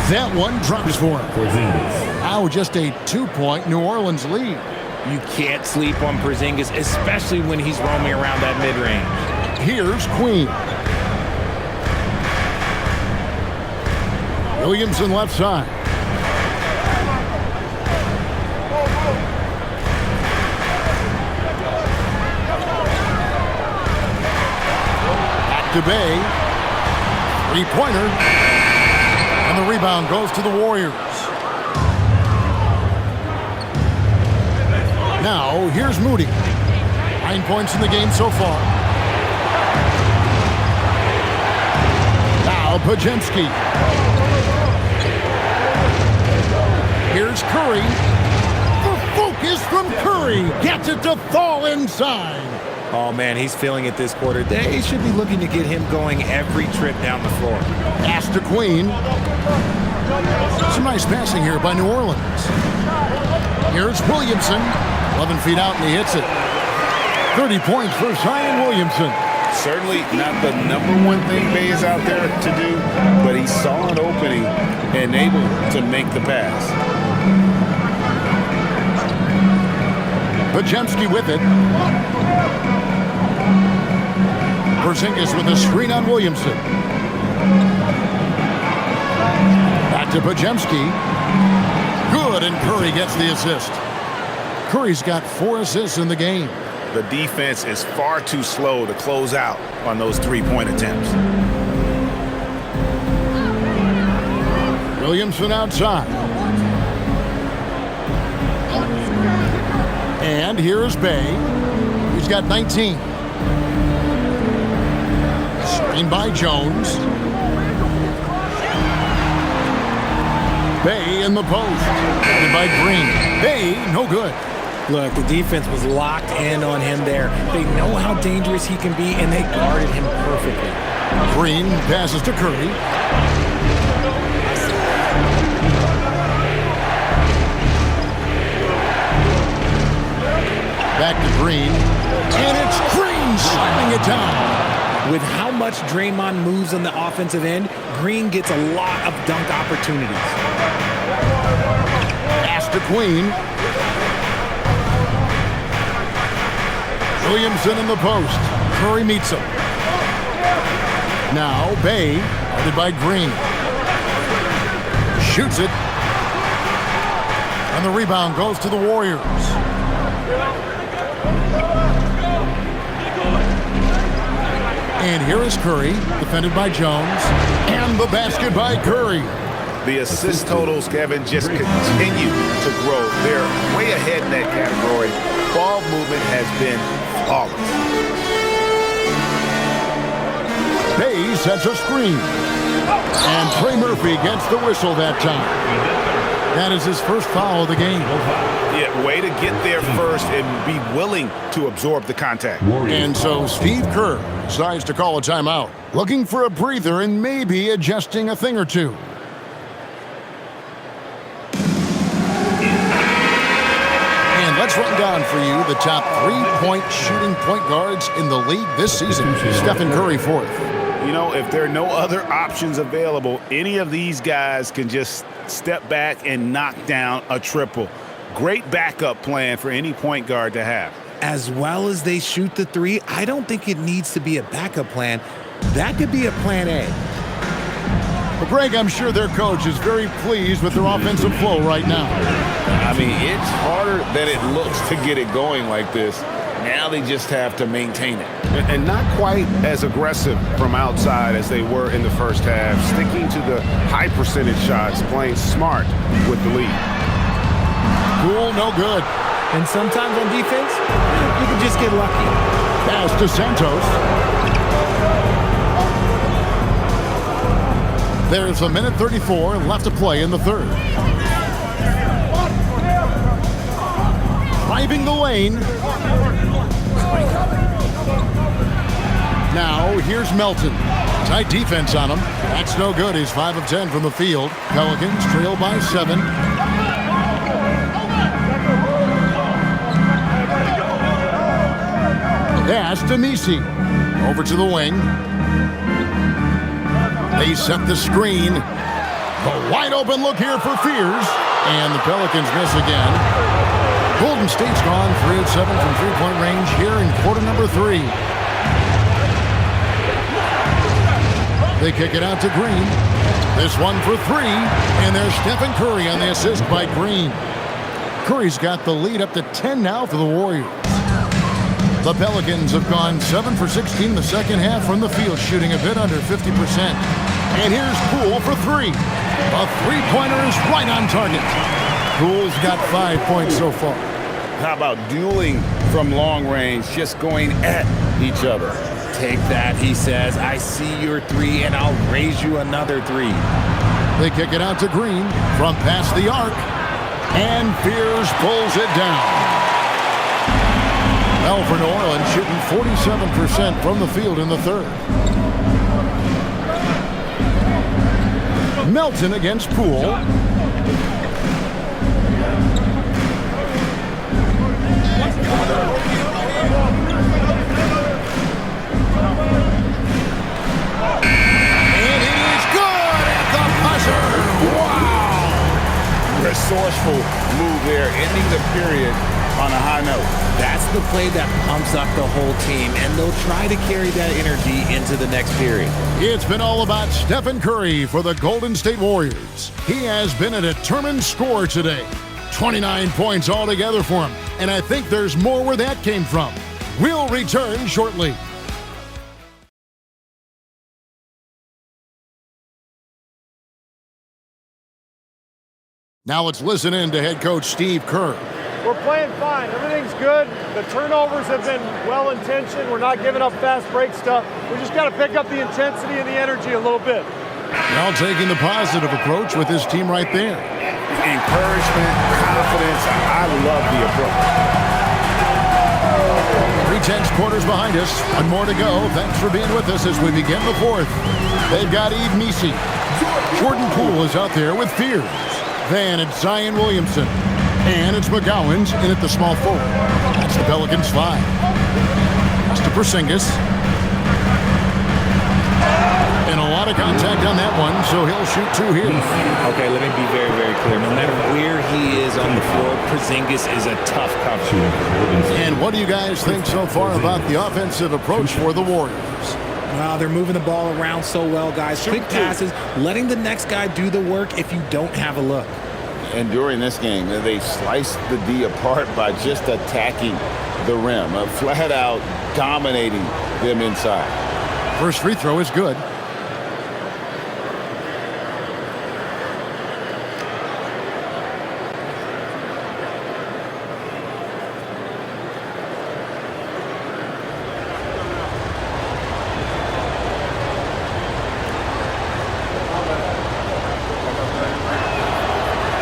That one drops for him. Now just a 2-point New Orleans lead. You can't sleep on Porzingis, especially when he's roaming around that mid-range. Here's Queen. Williamson left side. Back to Bay. 3-pointer. And the rebound goes to the Warriors. Now, here's Moody. 9 points in the game so far. Now, Pajemski. Here's Curry. The focus from Curry. Gets it to fall inside. Oh, man, he's feeling it this quarter. They should be looking to get him going every trip down the floor. Pass to Queen. Some nice passing here by New Orleans. Here's Williamson. 11 feet out, and he hits it. 30 points for Zion Williamson. Certainly not the #1 thing Bay is out there to do, but he saw an opening and able to make the pass. Pajemski with it. Porzingis with a screen on Williamson. Back to Pajemski. Good, and Curry gets the assist. Curry's got 4 assists in the game. The defense is far too slow to close out on those three-point attempts. Williamson outside. And here's Bay. He's got 19. Screen by Jones. Bay in the post. Headed by Green. Bay, no good. Look, the defense was locked in on him there. They know how dangerous he can be, and they guarded him perfectly. Green passes to Curry. Back to Green. And it's Green slamming it down. With how much Draymond moves on the offensive end, Green gets a lot of dunk opportunities. Pass to Queen. Williamson in the post. Curry meets him. Now Bay, guarded by Green. Shoots it. And the rebound goes to the Warriors. And here is Curry, defended by Jones. And the basket by Curry. The assist totals, Kevin, just continue to grow. They're way ahead in that category. Ball movement has been flawless. Bay sets a screen. And Trey Murphy gets the whistle that time. That is his first foul of the game. Yeah, way to get there first and be willing to absorb the contact. And so Steve Kerr decides to call a timeout, looking for a breather and maybe adjusting a thing or two. And let's run down for you the top 3-point shooting point guards in the league this season. Stephen Curry fourth. You know, if there are no other options available, any of these guys can just step back and knock down a triple. Great backup plan for any point guard to have. As well as they shoot the three, I don't think it needs to be a backup plan. That could be a plan A. Well, Greg, I'm sure their coach is very pleased with their offensive flow right now. I mean, it's harder than it looks to get it going like this. Now they just have to maintain it. And not quite as aggressive from outside as they were in the first half, sticking to the high percentage shots, playing smart with the lead. Cool, no good. And sometimes on defense, you can just get lucky. Pass to Santos. There's a minute 34 left to play in the third. Driving the lane. Now, here's Melton. Tight defense on him. That's no good. He's 5 of 10 from the field. Pelicans trail by 7. Pass to Misi. Over to the wing. They set the screen. The wide open look here for Fears. And the Pelicans miss again. Golden State's gone 3 of 7 from three-point range here in quarter number 3. They kick it out to Green. This one for 3. And there's Stephen Curry on the assist by Green. Curry's got the lead up to 10 now for the Warriors. The Pelicans have gone 7 for 16 in the second half from the field, shooting a bit under 50%. And here's Poole for 3. A three-pointer is right on target. Poole's got 5 points so far. How about dueling from long range, just going at each other? Take that, he says. I see your 3, and I'll raise you another 3. They kick it out to Green from past the arc. And Fears pulls it down. Alfred Orland shooting 47% from the field in the third. Melton against Poole. There's so resourceful move there, ending the period on a high note. That's the play that pumps up the whole team, and they'll try to carry that energy into the next period. It's been all about Stephen Curry for the Golden State Warriors. He has been a determined scorer today. 29 points altogether for him, and I think there's more where that came from. We'll return shortly. Now let's listen in to head coach Steve Kerr. We're playing fine. Everything's good. The turnovers have been well-intentioned. We're not giving up fast break stuff. We just got to pick up the intensity and the energy a little bit. Now taking the positive approach with his team right there. Encouragement, confidence. I love the approach. 3/10 quarters behind us. One more to go. Thanks for being with us as we begin the fourth. They've got Eve Meesey. Jordan Poole is out there with Fears. Then it's Zion Williamson. And it's McGowan's in at the small forward. That's the Pelicans 5. That's to Porzingis. And a lot of contact on that one, so he'll shoot 2 here. Okay, let me be very, very clear. No matter where he is on the floor, Porzingis is a tough cover. And what do you guys think so far about the offensive approach for the Warriors? Wow, they're moving the ball around so well, guys. Quick passes, letting the next guy do the work if you don't have a look. And during this game, they sliced the D apart by just attacking the rim, flat out dominating them inside. First free throw is good.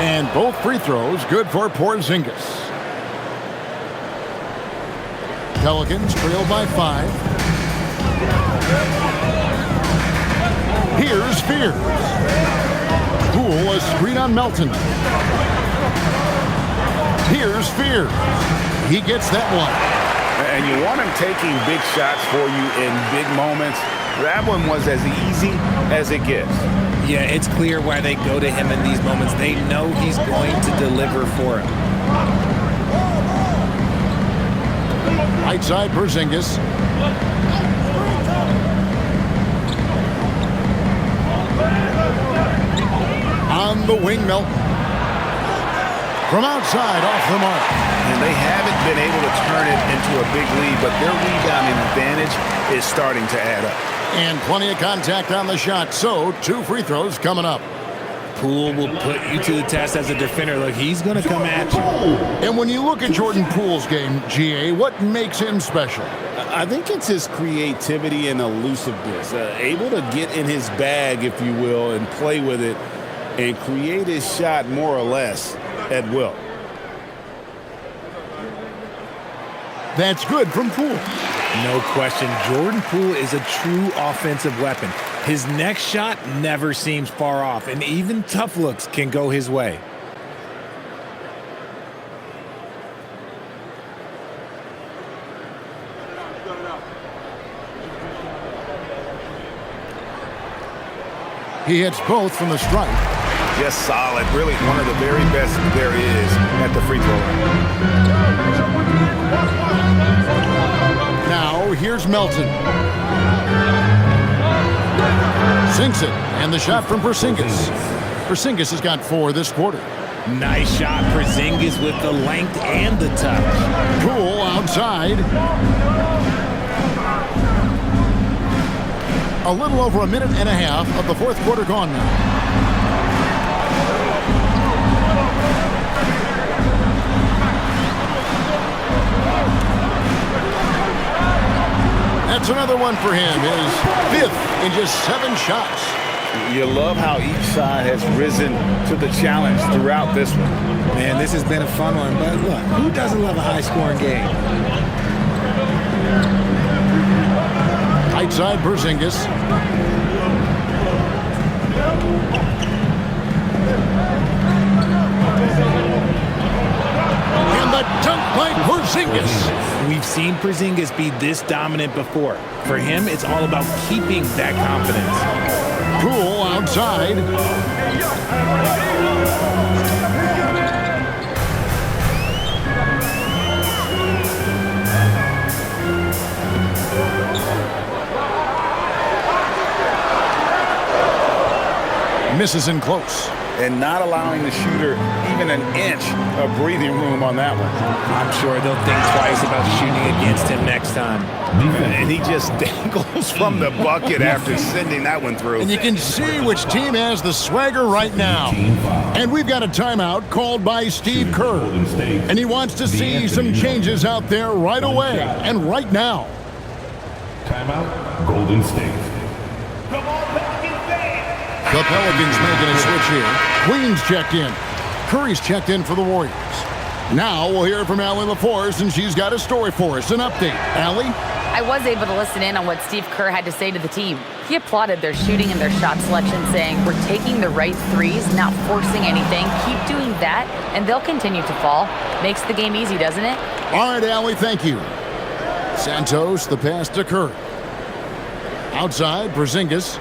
And both free throws good for Porzingis. Pelicans trail by 5. Here's Fears. Poole, a screen on Melton. Here's Fears. He gets that one. And you want him taking big shots for you in big moments. That one was as easy as it gets. Yeah, it's clear why they go to him in these moments. They know he's going to deliver for him. Right side, Porzingis. On the wing, Melton. From outside, off the mark. And they haven't been able to turn it into a big lead, but their rebounding advantage is starting to add up. And plenty of contact on the shot, so 2 free throws coming up. Poole will put you to the test as a defender. Look, he's going to come at you. And when you look at Jordan Poole's game, GA, what makes him special? I think it's his creativity and elusiveness, able to get in his bag, if you will, and play with it and create his shot more or less at will. That's good from Poole. No question, Jordan Poole is a true offensive weapon. His next shot never seems far off, and even tough looks can go his way. He hits both from the stripe. Just solid, really one of the very best there is at the free throw line. Now, here's Melton. Sinks it, and the shot from Porzingis. Porzingis has got 4 this quarter. Nice shot, Porzingis with the length and the touch. Poole outside. A little over a minute and a half of the fourth quarter gone now. That's another one for him. His 5th in just 7 shots. You love how each side has risen to the challenge throughout this one. Man, this has been a fun one, but look, who doesn't love a high-scoring game? Right side, Porzingis. And the dunk by Porzingis. We've seen Porzingis be this dominant before. For him, it's all about keeping that confidence. Poole outside. Misses in close. And not allowing the shooter even an inch of breathing room on that one. I'm sure they'll think twice about shooting against him next time. And he just dangles from the bucket after sending that one through. And you can see which team has the swagger right now. And we've got a timeout called by Steve Kerr. And he wants to see some changes out there right away and right now. Timeout, Golden State. The Pelicans making a switch here. Queen's checked in. Curry's checked in for the Warriors. Now we'll hear from Allie LaForce, and she's got a story for us. An update. Allie? I was able to listen in on what Steve Kerr had to say to the team. He applauded their shooting and their shot selection, saying, "We're taking the right threes, not forcing anything. Keep doing that, and they'll continue to fall." Makes the game easy, doesn't it? All right, Allie, thank you. Santos, the pass to Kerr. Outside, Porzingis.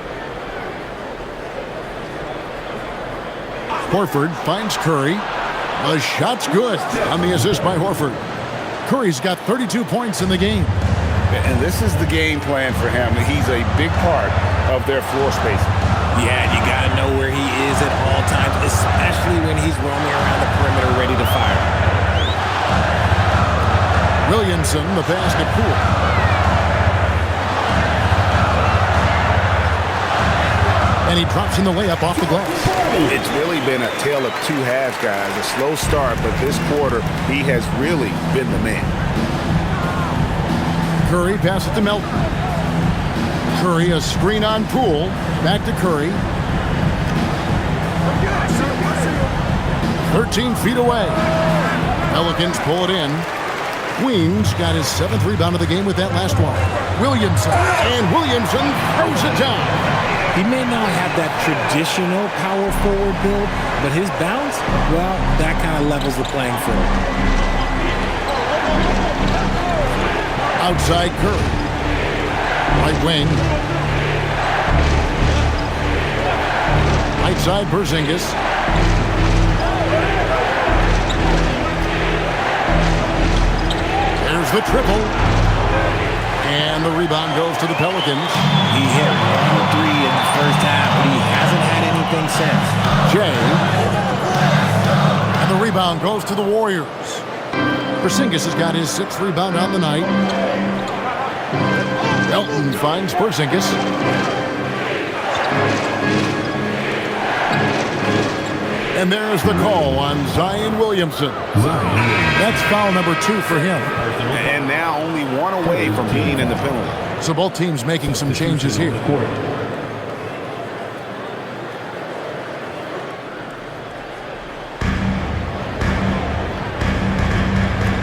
Horford finds Curry. The shot's good on the assist by Horford. Curry's got 32 points in the game. And this is the game plan for him. He's a big part of their floor spacing. Yeah, you got to know where he is at all times, especially when he's roaming around the perimeter ready to fire. Williamson, the pass to Poole. And he drops in the layup off the glass. It's really been a tale of two halves, guys. A slow start, but this quarter, he has really been the man. Curry passes to Melton. Curry, a screen on Poole. Back to Curry. 13 feet away. Pelicans pull it in. Queens got his 7th rebound of the game with that last one. Williamson. And Williamson throws it down. He may not have that traditional power forward build, but his bounce, well, that kind of levels the playing field. Outside Curry. Right wing. Right side Porzingis. There's the triple. And the rebound goes to the Pelicans. He hit 1 3 in the first half, but he hasn't had anything since. Jay. And the rebound goes to the Warriors. Porzingis has got his 6th rebound on the night. Melton finds Porzingis. And there's the call on Zion Williamson. That's foul number 2 for him. And now only 1 away from being in the penalty. So both teams making some changes here.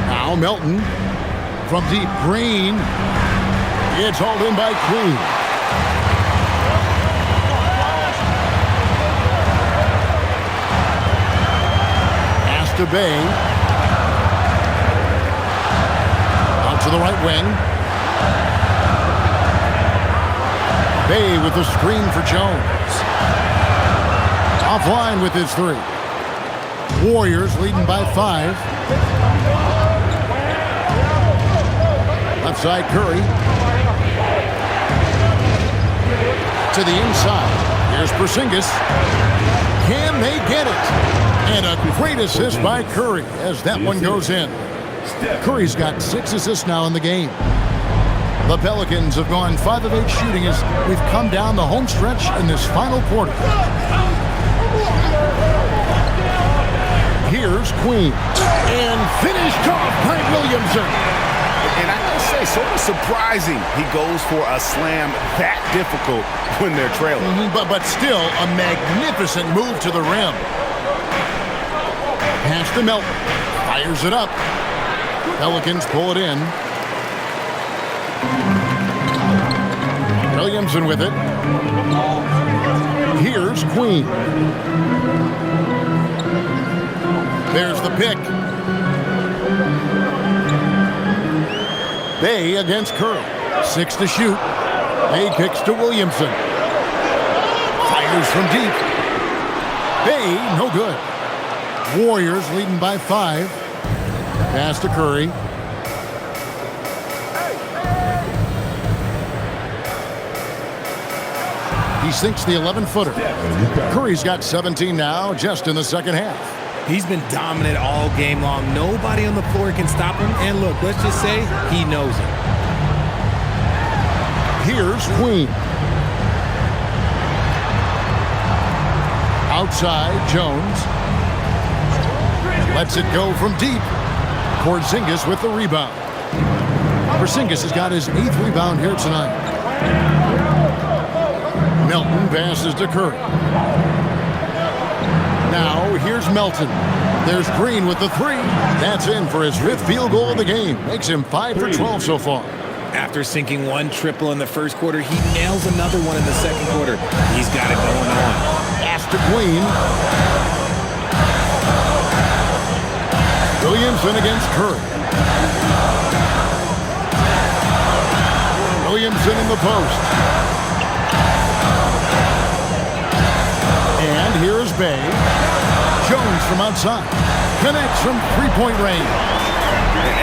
Now Melton from deep. Green. It's hauled in by Queen. Pass to Bay. Out to the right wing. Bay with the screen for Jones. Offline with his 3. Warriors leading by 5. Left side Curry. To the inside. Here's Porzingis. Can they get it? And a great assist by Curry as that one goes in. Curry's got 6 assists now in the game. The Pelicans have gone 5 of 8 shooting as we've come down the home stretch in this final quarter. Here's Queen. And finished off by Williamson. And I gotta say, sort of surprising he goes for a slam that difficult when they're trailing. But still a magnificent move to the rim. Pass to Melton. Fires it up. Pelicans pull it in. Williamson with it. Here's Queen. There's the pick. Bay against Curry. 6 to shoot. Bay kicks to Williamson. Fires from deep. Bay, no good. Warriors leading by 5. Pass to Curry. He sinks the 11-footer. Curry's got 17 now, just in the second half. He's been dominant all game long. Nobody on the floor can stop him. And look, let's just say he knows it. Here's Queen. Outside, Jones. Lets it go from deep. Porzingis with the rebound. Porzingis has got his 8th rebound here tonight. Melton passes to Curry. Now, here's Melton. There's Green with the 3. That's in for his 5th field goal of the game. Makes him 5 for 12 so far. After sinking one triple in the first quarter, he nails another one in the second quarter. He's got it going on. Pass to Queen. Williamson against Curry. Williamson in the post. And here's Bay. Jones from outside. Connects from three-point range.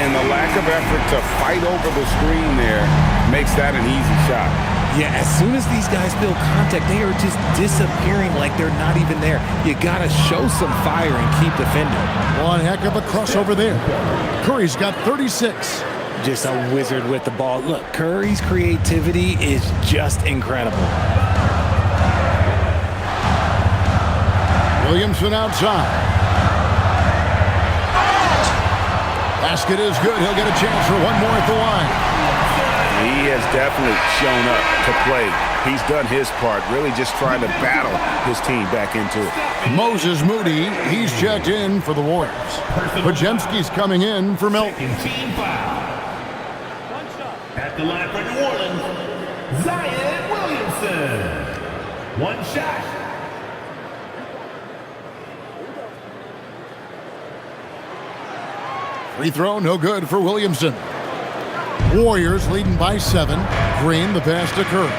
And the lack of effort to fight over the screen there makes that an easy shot. Yeah, as soon as these guys feel contact, they are just disappearing like they're not even there. You got to show some fire and keep defending. One heck of a crossover there. Curry's got 36. Just a wizard with the ball. Look, Curry's creativity is just incredible. Williamson outside. Basket is good. He'll get a chance for one more at the line. He has definitely shown up to play. He's done his part, really just trying to battle his team back into it. Moses Moody, he's checked in for the Warriors. Podziemski's coming in for Milton. Team foul. At the line for New Orleans, Zion Williamson. One shot. Free throw, no good for Williamson. Warriors leading by 7. Green, the pass to Curry.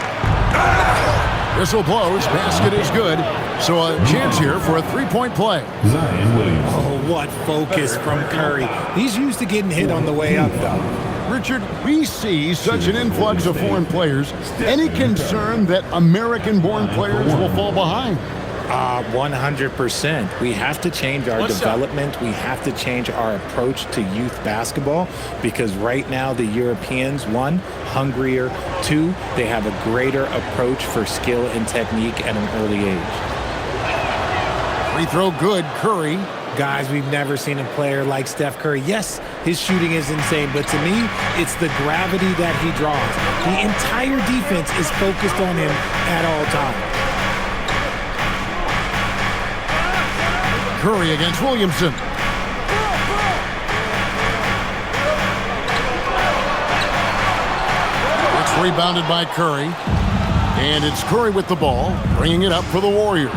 Whistle blows, basket is good. So a chance here for a three-point play. Zion Williamson. Oh, what focus from Curry. He's used to getting hit on the way up, though. Richard, we see such an influx of foreign players. Any concern that American-born players will fall behind? 100%. We have to change our development. We have to change our approach to youth basketball because right now the Europeans, 1, hungrier, 2, they have a greater approach for skill and technique at an early age. Free throw good, Curry. Guys, we've never seen a player like Steph Curry. Yes, his shooting is insane, but to me, it's the gravity that he draws. The entire defense is focused on him at all times. Curry against Williamson. It's rebounded by Curry. And it's Curry with the ball, bringing it up for the Warriors.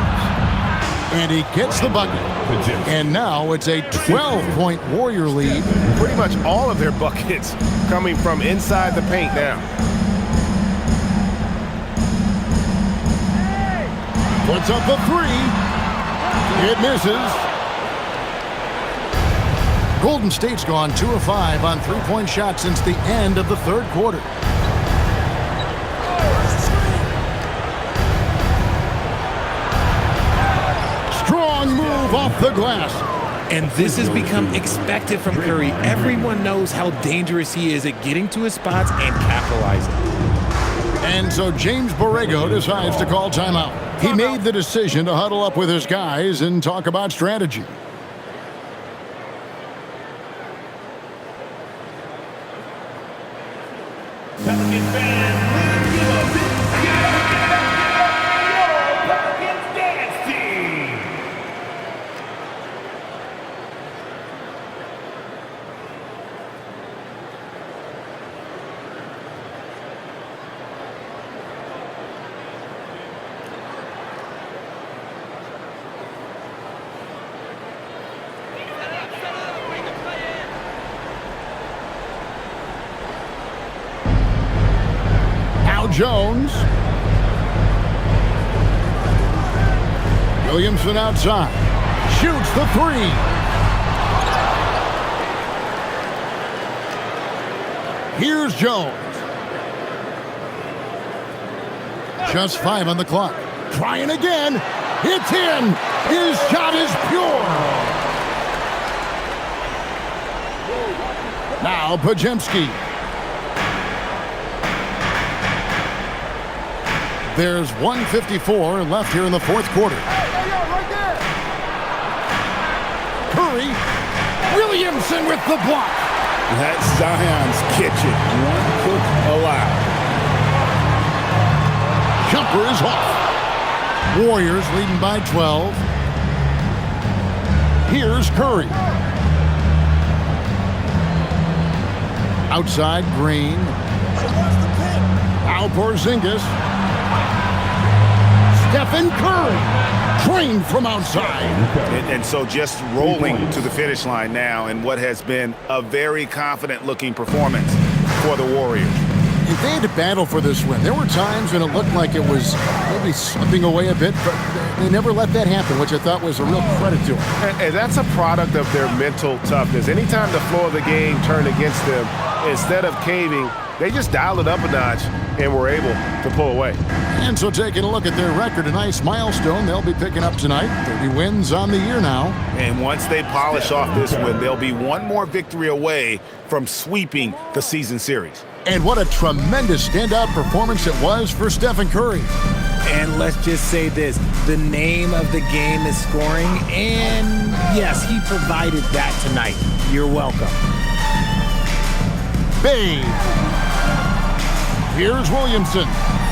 And he gets the bucket. And now it's a 12-point Warrior lead. Pretty much all of their buckets coming from inside the paint now. Puts up a 3. It misses. Golden State's gone 2 of 5 on three-point shots since the end of the third quarter. Strong move off the glass. And this has become expected from Curry. Everyone knows how dangerous he is at getting to his spots and capitalizing. And so James Borrego decides to call timeout. He made the decision to huddle up with his guys and talk about strategy. Pelicans fans, give a big Pelicans dance team. Jones. Williamson outside. Shoots the 3. Here's Jones. Just 5 on the clock. Trying again. It's in. His shot is pure. Now Pajemski. There's 1:54 left here in the fourth quarter. Curry. Williamson with the block. That's Zion's kitchen. One cook allowed. Jumper is off. Warriors leading by 12. Here's Curry. Outside, Green. Now Porzingis. Stephen Curry. Trained from outside. And so just rolling to the finish line now in what has been a very confident-looking performance for the Warriors. They had to battle for this win. There were times when it looked like it was maybe slipping away a bit, but they never let that happen, which I thought was a real credit to them. And that's a product of their mental toughness. Anytime the flow of the game turned against them, instead of caving, they just dialed it up a notch and were able to pull away. And so taking a look at their record, a nice milestone they'll be picking up tonight. 30 wins on the year now. And once they polish off this win, they'll be one more victory away from sweeping the season series. And what a tremendous standout performance it was for Stephen Curry. And let's just say this, the name of the game is scoring, and yes, he provided that tonight. You're welcome. Bay. Here's Williamson.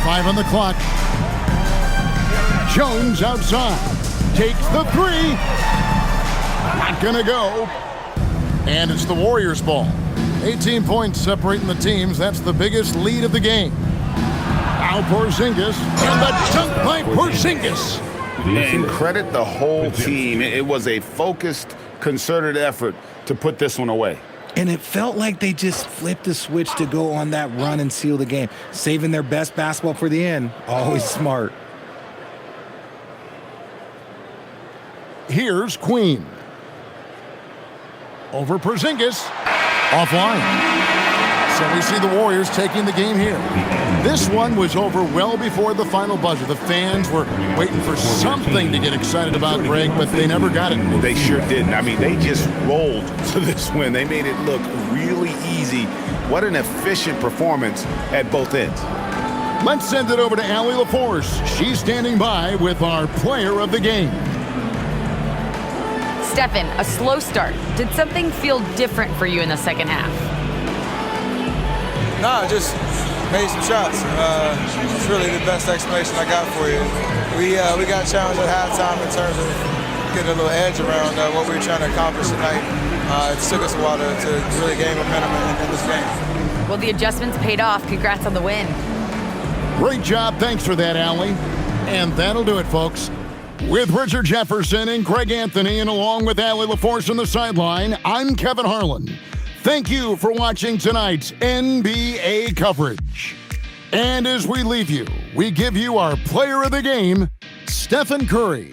5 on the clock. Jones outside. Takes the 3. Not gonna go. And it's the Warriors' ball. 18 points separating the teams. That's the biggest lead of the game. Now Porzingis. And the dunk by Porzingis. And credit the whole team. It was a focused, concerted effort to put this one away. And it felt like they just flipped the switch to go on that run and seal the game. Saving their best basketball for the end. Always smart. Here's Queen. Over Porzingis. Offline. So we see the Warriors taking the game here. This one was over well before the final buzzer. The fans were waiting for something to get excited about, Greg, but they never got it. They sure didn't. I mean, they just rolled to this win. They made it look really easy. What an efficient performance at both ends. Let's send it over to Allie LaForce. She's standing by with our player of the game. Stephen, a slow start. Did something feel different for you in the second half? No, just made some shots. It's really the best explanation I got for you. We got challenged at halftime in terms of getting a little edge around what we were trying to accomplish tonight. It took us a while to really gain momentum in this game. Well, the adjustments paid off. Congrats on the win. Great job. Thanks for that, Allie. And that'll do it, folks. With Richard Jefferson and Greg Anthony, and along with Allie LaForce on the sideline, I'm Kevin Harlan. Thank you for watching tonight's NBA coverage. And as we leave you, we give you our player of the game, Stephen Curry.